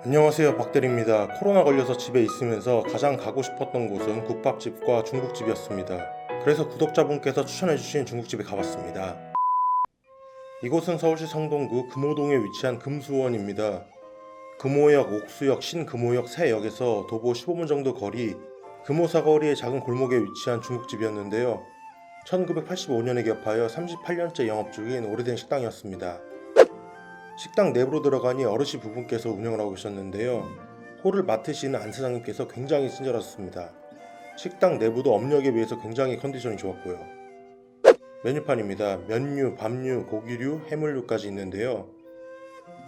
안녕하세요, 박대리입니다. 코로나 걸려서 집에 있으면서 가장 가고 싶었던 곳은 국밥집과 중국집이었습니다. 그래서 구독자분께서 추천해주신 중국집에 가봤습니다. 이곳은 서울시 성동구 금호동에 위치한 금수원입니다. 금호역, 옥수역, 신금호역 세 역에서 도보 15분 정도 거리 금호사거리의 작은 골목에 위치한 중국집이었는데요. 1985년에 개업하여 38년째 영업 중인 오래된 식당이었습니다. 식당 내부로 들어가니 어르신 부분께서 운영을 하고 계셨는데요. 홀을 맡으시는 안 사장님께서 굉장히 친절하셨습니다. 식당 내부도 업력에 비해서 굉장히 컨디션이 좋았고요. 메뉴판입니다. 면류, 밥류, 고기류, 해물류까지 있는데요.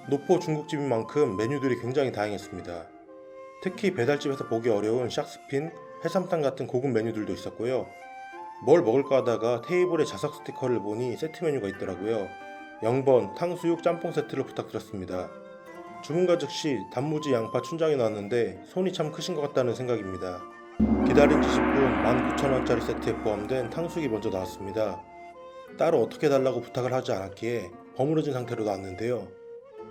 노포 중국집인 만큼 메뉴들이 굉장히 다양했습니다. 특히 배달집에서 보기 어려운 샥스핀, 해삼탕 같은 고급 메뉴들도 있었고요. 뭘 먹을까 하다가 테이블에 자석 스티커를 보니 세트 메뉴가 있더라고요. 0번 탕수육 짬뽕 세트를 부탁드렸습니다. 주문과 즉시 단무지, 양파, 춘장이 나왔는데 손이 참 크신 것 같다는 생각입니다. 기다린 지 10분 19,000원짜리 세트에 포함된 탕수육이 먼저 나왔습니다. 따로 어떻게 달라고 부탁을 하지 않았기에 버무려진 상태로 나왔는데요.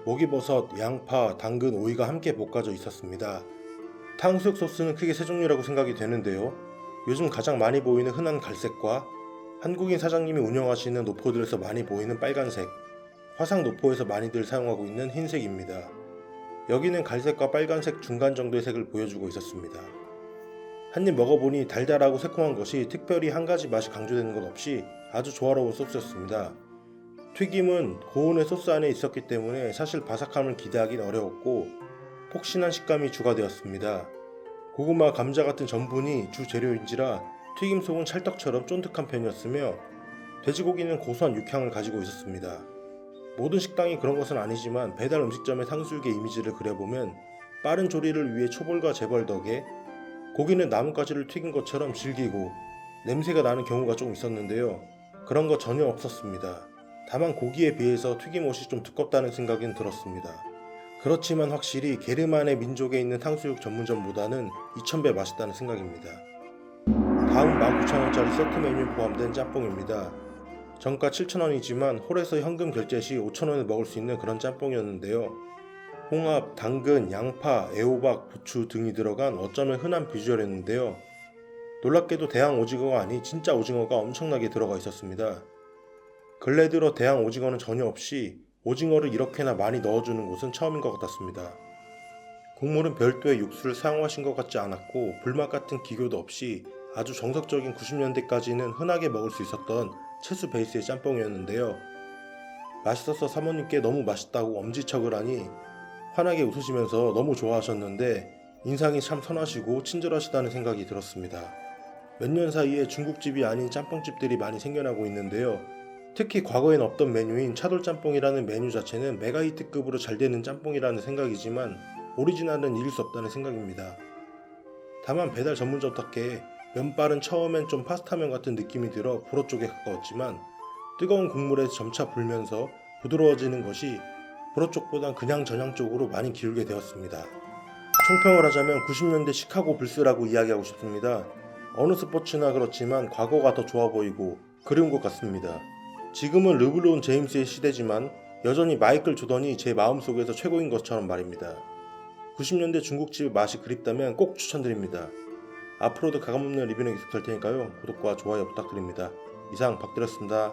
목이버섯, 양파, 당근, 오이가 함께 볶아져 있었습니다. 탕수육 소스는 크게 세 종류라고 생각이 되는데요. 요즘 가장 많이 보이는 흔한 갈색과 한국인 사장님이 운영하시는 노포들에서 많이 보이는 빨간색, 화상 노포에서 많이들 사용하고 있는 흰색입니다. 여기는 갈색과 빨간색 중간 정도의 색을 보여주고 있었습니다. 한입 먹어보니 달달하고 새콤한 것이 특별히 한 가지 맛이 강조되는 것 없이 아주 조화로운 소스였습니다. 튀김은 고온의 소스 안에 있었기 때문에 사실 바삭함을 기대하기는 어려웠고 폭신한 식감이 주가되었습니다. 고구마, 감자 같은 전분이 주 재료인지라 튀김 속은 찰떡처럼 쫀득한 편이었으며 돼지고기는 고소한 육향을 가지고 있었습니다. 모든 식당이 그런 것은 아니지만 배달 음식점의 탕수육의 이미지를 그려보면 빠른 조리를 위해 초벌과 재벌 덕에 고기는 나뭇가지를 튀긴 것처럼 질기고 냄새가 나는 경우가 좀 있었는데요. 그런 거 전혀 없었습니다. 다만 고기에 비해서 튀김옷이 좀 두껍다는 생각은 들었습니다. 그렇지만 확실히 게르만의 민족에 있는 탕수육 전문점보다는 2000배 맛있다는 생각입니다. 다음 19,000원짜리 세트 메뉴 포함된 짬뽕입니다. 정가 7,000원이지만 홀에서 현금 결제 시 5,000원에 먹을 수 있는 그런 짬뽕이었는데요. 홍합, 당근, 양파, 애호박, 부추 등이 들어간 어쩌면 흔한 비주얼이었는데요. 놀랍게도 대왕 오징어가 아닌 진짜 오징어가 엄청나게 들어가 있었습니다. 근래 들어 대왕 오징어는 전혀 없이 오징어를 이렇게나 많이 넣어주는 곳은 처음인 것 같았습니다. 국물은 별도의 육수를 사용하신 것 같지 않았고 불맛 같은 기교도 없이 아주 정석적인 90년대까지는 흔하게 먹을 수 있었던 채수 베이스의 짬뽕이었는데요. 맛있어서 사모님께 너무 맛있다고 엄지척을 하니 환하게 웃으시면서 너무 좋아하셨는데 인상이 참 선하시고 친절하시다는 생각이 들었습니다. 몇 년 사이에 중국집이 아닌 짬뽕집들이 많이 생겨나고 있는데요. 특히 과거엔 없던 메뉴인 차돌짬뽕이라는 메뉴 자체는 메가히트급으로 잘 되는 짬뽕이라는 생각이지만 오리지널은 이길 수 없다는 생각입니다. 다만 배달 전문점답게 면발은 처음엔 좀 파스타면 같은 느낌이 들어 불어 쪽에 가까웠지만 뜨거운 국물에 점차 불면서 부드러워지는 것이 불어 쪽보단 그냥 전향 쪽으로 많이 기울게 되었습니다. 총평을 하자면 90년대 시카고 불스라고 이야기하고 싶습니다. 어느 스포츠나 그렇지만 과거가 더 좋아 보이고 그리운 것 같습니다. 지금은 르브론 제임스의 시대지만 여전히 마이클 조던이 제 마음속에서 최고인 것처럼 말입니다. 90년대 중국집의 맛이 그립다면 꼭 추천드립니다. 앞으로도 가감없는 리뷰는 계속될 테니까요. 구독과 좋아요 부탁드립니다. 이상 박대리였습니다.